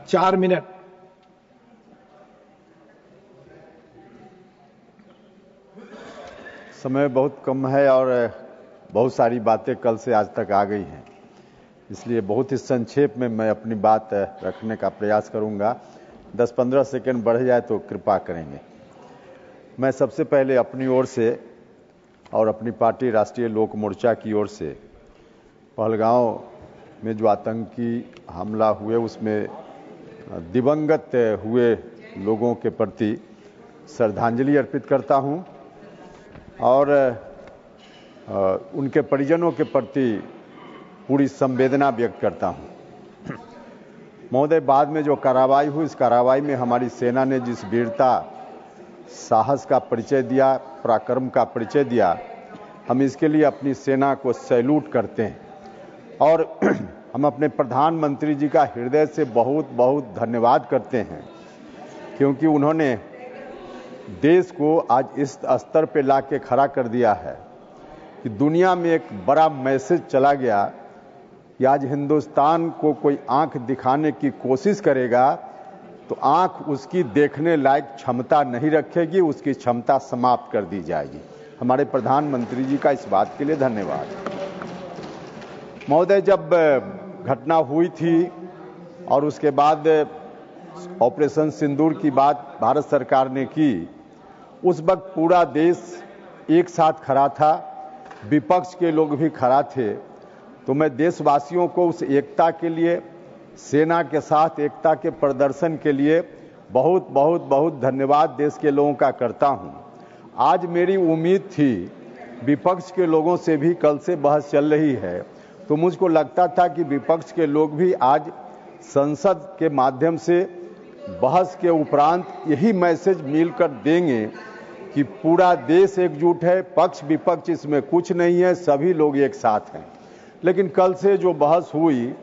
4 minute. समय बहुत कम है और बहुत सारी बातें कल से आज तक आ गई हैं, इसलिए बहुत ही संक्षेप में मैं अपनी बात रखने का प्रयास करूंगा। 10-15 सेकंड बढ़ जाए तो कृपा करेंगे। मैं सबसे पहले अपनी ओर से और अपनी पार्टी राष्ट्रीय लोक मोर्चा की ओर से पहलगांव में जो आतंकी हमला हुए उसमें दिवंगत हुए लोगों के प्रति श्रद्धांजलि अर्पित करता हूं और उनके परिजनों के प्रति पूरी संवेदना व्यक्त करता हूं। महोदय, बाद में जो कार्रवाई हुई, इस कार्रवाई में हमारी सेना ने जिस वीरता, साहस का परिचय दिया, पराक्रम का परिचय दिया, हम इसके लिए अपनी सेना को सैल्यूट करते हैं और हम अपने प्रधानमंत्री जी का हृदय से बहुत बहुत धन्यवाद करते हैं, क्योंकि उन्होंने देश को आज इस स्तर पे ला के खड़ा कर दिया है कि दुनिया में एक बड़ा मैसेज चला गया कि आज हिंदुस्तान को कोई आंख दिखाने की कोशिश करेगा तो आंख उसकी देखने लायक क्षमता नहीं रखेगी, उसकी क्षमता समाप्त कर दी जाएगी। हमारे प्रधानमंत्री जी का इस बात के लिए धन्यवाद। महोदय, जब घटना हुई थी और उसके बाद ऑपरेशन सिंदूर की बात भारत सरकार ने की, उस वक्त पूरा देश एक साथ खड़ा था, विपक्ष के लोग भी खड़ा थे। तो मैं देशवासियों को उस एकता के लिए, सेना के साथ एकता के प्रदर्शन के लिए बहुत बहुत बहुत धन्यवाद देश के लोगों का करता हूं। आज मेरी उम्मीद थी, विपक्ष के लोगों से भी कल से बहस चल रही है, तो मुझको लगता था कि विपक्ष के लोग भी आज संसद के माध्यम से बहस के उपरांत यही मैसेज मिलकर देंगे कि पूरा देश एकजुट है, पक्ष विपक्ष इसमें कुछ नहीं है, सभी लोग एक साथ हैं। लेकिन कल से जो बहस हुई,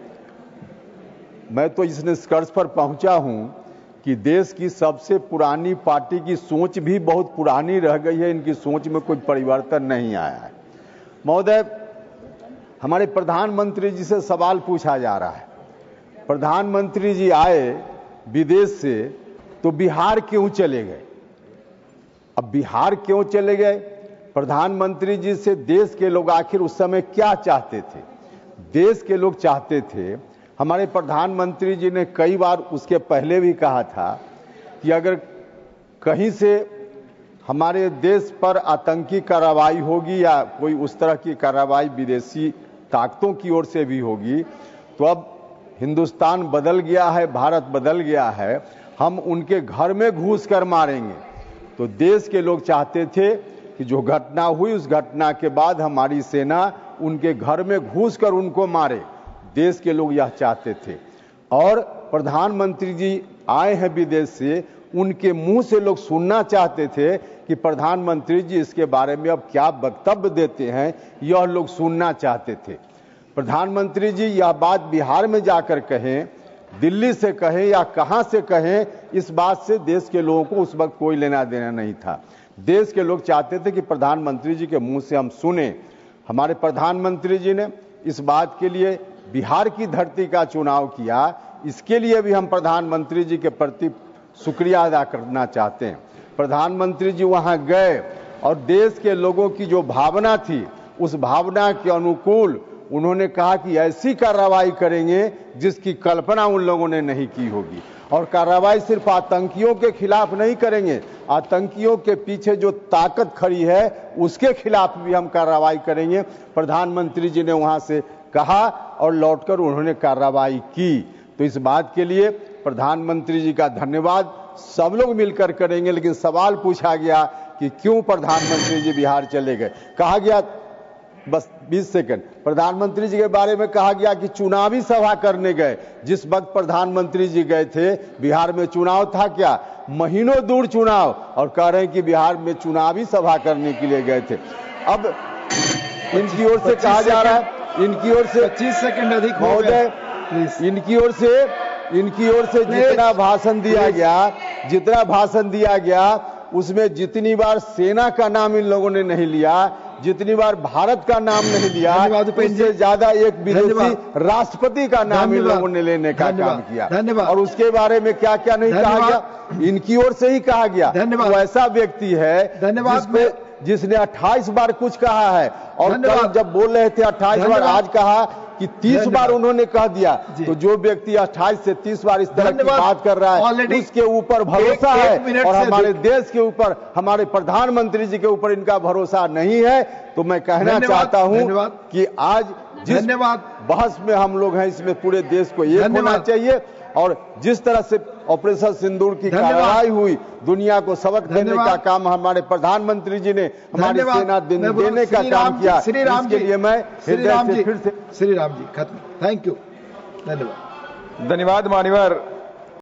मैं तो इस निष्कर्ष पर पहुंचा हूं कि देश की सबसे पुरानी पार्टी की सोच भी बहुत पुरानी रह गई है, इनकी सोच में कोई परिवर्तन नहीं आया है। महोदय, हमारे प्रधानमंत्री जी से सवाल पूछा जा रहा है। प्रधानमंत्री जी आए विदेश से तो बिहार क्यों चले गए? अब बिहार क्यों चले गए? प्रधानमंत्री जी से देश के लोग आखिर उस समय क्या चाहते थे? देश के लोग चाहते थे, हमारे प्रधानमंत्री जी ने कई बार उसके पहले भी कहा था कि अगर कहीं से हमारे देश पर आतंकी कार्रवाई होगी या कोई उस तरह की कार्रवाई विदेशी ताकतों की ओर से भी होगी, तो अब हिंदुस्तान बदल गया है, भारत बदल गया है, हम उनके घर में घुस कर मारेंगे। तो देश के लोग चाहते थे कि जो घटना हुई, उस घटना के बाद हमारी सेना उनके घर में घुस कर उनको मारे। देश के लोग यह चाहते थे और प्रधानमंत्री जी आए हैं विदेश से, उनके मुंह से लोग सुनना चाहते थे कि प्रधानमंत्री जी इसके बारे में अब क्या वक्तव्य देते हैं, यह लोग सुनना चाहते थे। प्रधानमंत्री जी यह बात बिहार में जाकर कहें, दिल्ली से कहें या कहां से कहें, इस बात से देश के लोगों को उस वक्त कोई लेना देना नहीं था। देश के लोग चाहते थे कि प्रधानमंत्री जी के मुंह से हम सुने। हमारे प्रधानमंत्री जी ने इस बात के लिए बिहार की धरती का चुनाव किया, इसके लिए भी हम प्रधानमंत्री जी के प्रति शुक्रिया अदा करना चाहते हैं। प्रधानमंत्री जी वहां गए और देश के लोगों की जो भावना थी, उस भावना के अनुकूल उन्होंने कहा कि ऐसी कार्रवाई करेंगे जिसकी कल्पना उन लोगों ने नहीं की होगी। और कार्रवाई सिर्फ आतंकियों के खिलाफ नहीं करेंगे, आतंकियों के पीछे जो ताकत खड़ी है उसके खिलाफ भी हम कार्रवाई करेंगे। प्रधानमंत्री जी ने वहां से कहा और लौटकर उन्होंने कार्रवाई की। तो इस बात के लिए प्रधानमंत्री जी का धन्यवाद सब लोग मिलकर करेंगे। लेकिन सवाल पूछा गया कि क्यों प्रधानमंत्री जी बिहार चले गए। कहा गया, बस 20 सेकंड, प्रधानमंत्री जी के बारे में कहा गया कि चुनावी सभा करने गए। जिस वक्त प्रधानमंत्री जी गए थे, बिहार में चुनाव था क्या? महीनों दूर चुनाव, और कह रहे हैं कि बिहार में चुनावी सभा करने के लिए गए थे। अब इनकी ओर से कहा जा रहा है, इनकी ओर से 25 सेकंड अधिक हो गए। इनकी ओर से जितना भाषण दिया गया उसमें जितनी बार सेना का नाम इन लोगों ने नहीं लिया, जितनी बार भारत का नाम नहीं लिया, धन्यवाद उपेंद्र जी। उससे ज्यादा एक विदेशी धन्यवाद। राष्ट्रपति का नाम इन धन्यवाद। लोगों ने लेने का काम धन्यवाद। किया। धन्यवाद। और उसके बारे में क्या क्या नहीं कहा धन्यवाद। गया, इनकी ओर से ही कहा गया। धन्यवाद। वो ऐसा व्यक्ति है धन्यवाद। जिसने 28 बार कुछ कहा है, और कल धन्यवाद। जब बोल रहे थे 28 बार, धन्यवाद। आज कहा कि 30 बार उन्होंने कह दिया। जी। तो जो व्यक्ति 28 से 30 बार इस तरह की धन्यवाद। बात कर रहा है, Already उसके ऊपर भरोसा एक है, मिनट और से हमारे देश के ऊपर, हमारे प्रधानमंत्री जी के ऊपर इनका भरोसा नहीं है। तो मैं कहना धन्यवाद। चाहता हूं धन्यवाद। कि आज जिस धन्यवाद। बहस में हम लोग हैं, इसमें पूरे देश को एक होना धन्यवाद। चाहिए, और जिस तरह से ऑपरेशन सिंदूर की धन्यवाद। कार्रवाई हुई, दुनिया को सबक देने धन्यवाद। का काम हमारे प्रधानमंत्री जी ने हमारी धन्यवाद। सेना मैं बोला, देने का श्री काम राम जी, किया। श्री राम इसके जी, लिए मैं श्री राम हृदय जी, से फिर से श्री राम जी खत्म। थैंक यू, धन्यवाद। धन्यवाद मान्यवर